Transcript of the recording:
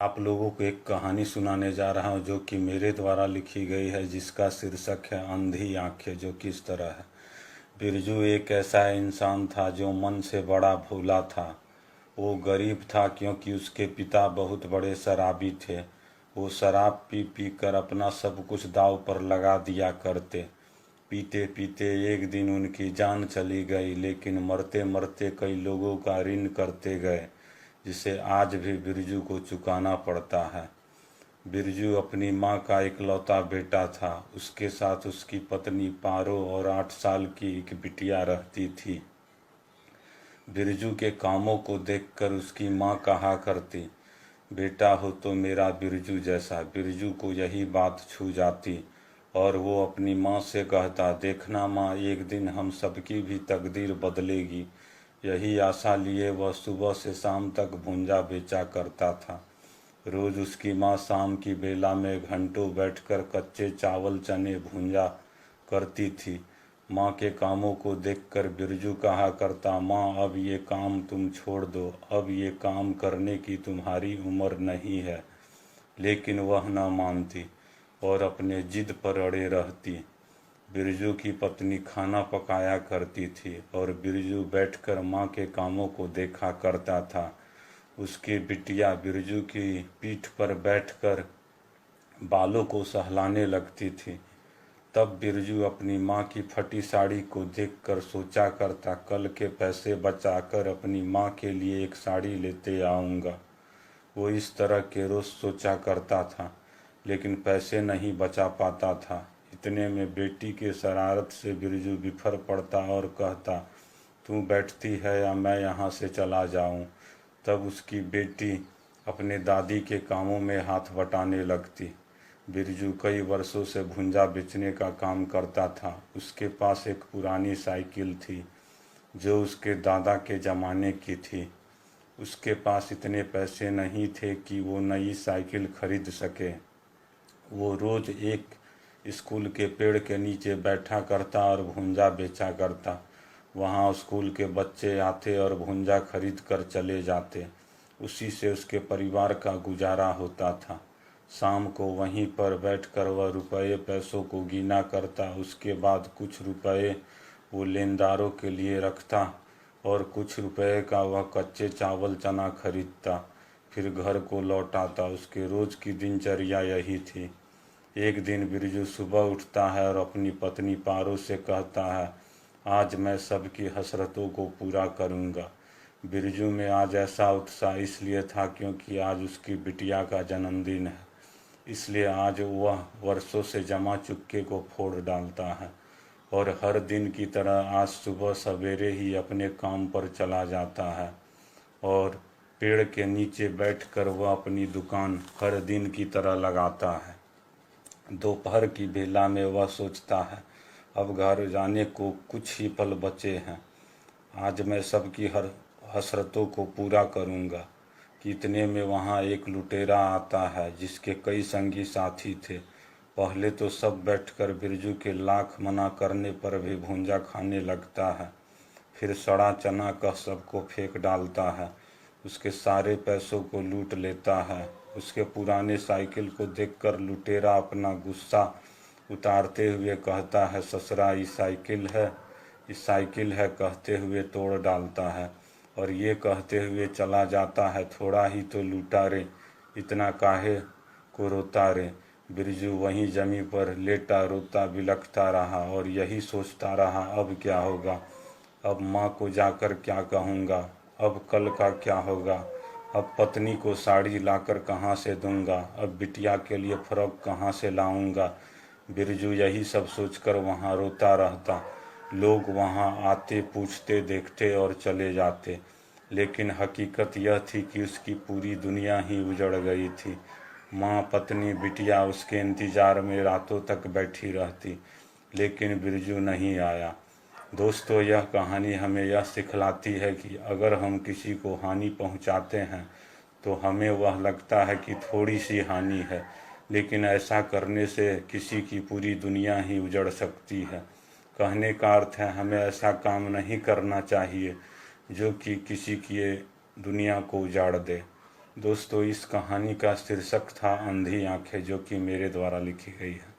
आप लोगों को एक कहानी सुनाने जा रहा हूँ जो कि मेरे द्वारा लिखी गई है, जिसका शीर्षक है अंधी आंखें। जो कि इस तरह है। बिरजू एक ऐसा इंसान था जो मन से बड़ा भोला था। वो गरीब था क्योंकि उसके पिता बहुत बड़े शराबी थे। वो शराब पी पी कर अपना सब कुछ दांव पर लगा दिया करते। पीते पीते एक दिन उनकी जान चली गई, लेकिन मरते मरते कई लोगों का ऋण करते गए, जिसे आज भी बिरजू को चुकाना पड़ता है। बिरजू अपनी माँ का इकलौता बेटा था। उसके साथ उसकी पत्नी पारो और 8 साल की एक बिटिया रहती थी। बिरजू के कामों को देखकर उसकी माँ कहा करती, बेटा हो तो मेरा बिरजू जैसा। बिरजू को यही बात छू जाती और वो अपनी माँ से कहता, देखना माँ, एक दिन हम सबकी भी तकदीर बदलेगी। यही आशा लिए वह सुबह से शाम तक भूंजा बेचा करता था। रोज उसकी माँ शाम की बेला में घंटों बैठकर कच्चे चावल चने भूंजा करती थी। माँ के कामों को देखकर बिरजू कहा करता, माँ अब ये काम तुम छोड़ दो, अब ये काम करने की तुम्हारी उम्र नहीं है। लेकिन वह न मानती और अपने जिद पर अड़े रहती। बिरजू की पत्नी खाना पकाया करती थी और बिरजू बैठकर माँ के कामों को देखा करता था। उसकी बिटिया बिरजू की पीठ पर बैठकर बालों को सहलाने लगती थी। तब बिरजू अपनी माँ की फटी साड़ी को देखकर सोचा करता, कल के पैसे बचाकर अपनी माँ के लिए एक साड़ी लेते आऊँगा। वो इस तरह के रोज़ सोचा करता था, लेकिन पैसे नहीं बचा पाता था। इतने में बेटी के शरारत से बिरजू बिफर पड़ता और कहता, तू बैठती है या मैं यहाँ से चला जाऊँ। तब उसकी बेटी अपने दादी के कामों में हाथ बटाने लगती। बिरजू कई वर्षों से भुंजा बेचने का काम करता था। उसके पास एक पुरानी साइकिल थी जो उसके दादा के ज़माने की थी। उसके पास इतने पैसे नहीं थे कि वो नई साइकिल खरीद सके। वो रोज़ एक स्कूल के पेड़ के नीचे बैठा करता और भुंजा बेचा करता। वहाँ स्कूल के बच्चे आते और भुंजा खरीद कर चले जाते। उसी से उसके परिवार का गुजारा होता था। शाम को वहीं पर बैठकर वह रुपये पैसों को गिना करता। उसके बाद कुछ रुपये वो लेनदारों के लिए रखता और कुछ रुपये का वह कच्चे चावल चना खरीदता, फिर घर को लौट आता। उसके रोज़ की दिनचर्या यही थी। एक दिन बिरजू सुबह उठता है और अपनी पत्नी पारो से कहता है, आज मैं सबकी हसरतों को पूरा करूँगा। बिरजू में आज ऐसा उत्साह इसलिए था क्योंकि आज उसकी बिटिया का जन्मदिन है। इसलिए आज वह वर्षों से जमा चुक्के को फोड़ डालता है और हर दिन की तरह आज सुबह सवेरे ही अपने काम पर चला जाता है और पेड़ के नीचे बैठकर वह अपनी दुकान हर दिन की तरह लगाता है। दोपहर की बेला में वह सोचता है, अब घर जाने को कुछ ही पल बचे हैं। आज मैं सबकी हर हसरतों को पूरा करूँगा। कि इतने में वहाँ एक लुटेरा आता है जिसके कई संगी साथी थे। पहले तो सब बैठकर बिरजू के लाख मना करने पर भी भूंजा खाने लगता है। फिर सड़ा चना कह सबको फेंक डालता है। उसके सारे पैसों को लूट लेता है। उसके पुराने साइकिल को देखकर लुटेरा अपना गुस्सा उतारते हुए कहता है, ससुरा ये साइकिल है कहते हुए तोड़ डालता है और ये कहते हुए चला जाता है, थोड़ा ही तो लूटा रे, इतना काहे को रोता रे। बिरजू वहीं जमीन पर लेटा रोता बिलखता रहा और यही सोचता रहा, अब क्या होगा, अब माँ को जाकर क्या कहूँगा, अब कल का क्या होगा, अब पत्नी को साड़ी लाकर कहाँ से दूंगा, अब बिटिया के लिए फ्रॉक कहाँ से लाऊंगा। बिरजू यही सब सोचकर वहाँ रोता रहता। लोग वहाँ आते, पूछते, देखते और चले जाते, लेकिन हकीकत यह थी कि उसकी पूरी दुनिया ही उजड़ गई थी। माँ, पत्नी, बिटिया उसके इंतज़ार में रातों तक बैठी रहती, लेकिन बिरजू नहीं आया। दोस्तों, यह कहानी हमें यह सिखलाती है कि अगर हम किसी को हानि पहुंचाते हैं तो हमें वह लगता है कि थोड़ी सी हानि है, लेकिन ऐसा करने से किसी की पूरी दुनिया ही उजड़ सकती है। कहने का अर्थ है, हमें ऐसा काम नहीं करना चाहिए जो कि किसी की दुनिया को उजाड़ दे। दोस्तों, इस कहानी का शीर्षक था अंधी आंखें, जो कि मेरे द्वारा लिखी गई है।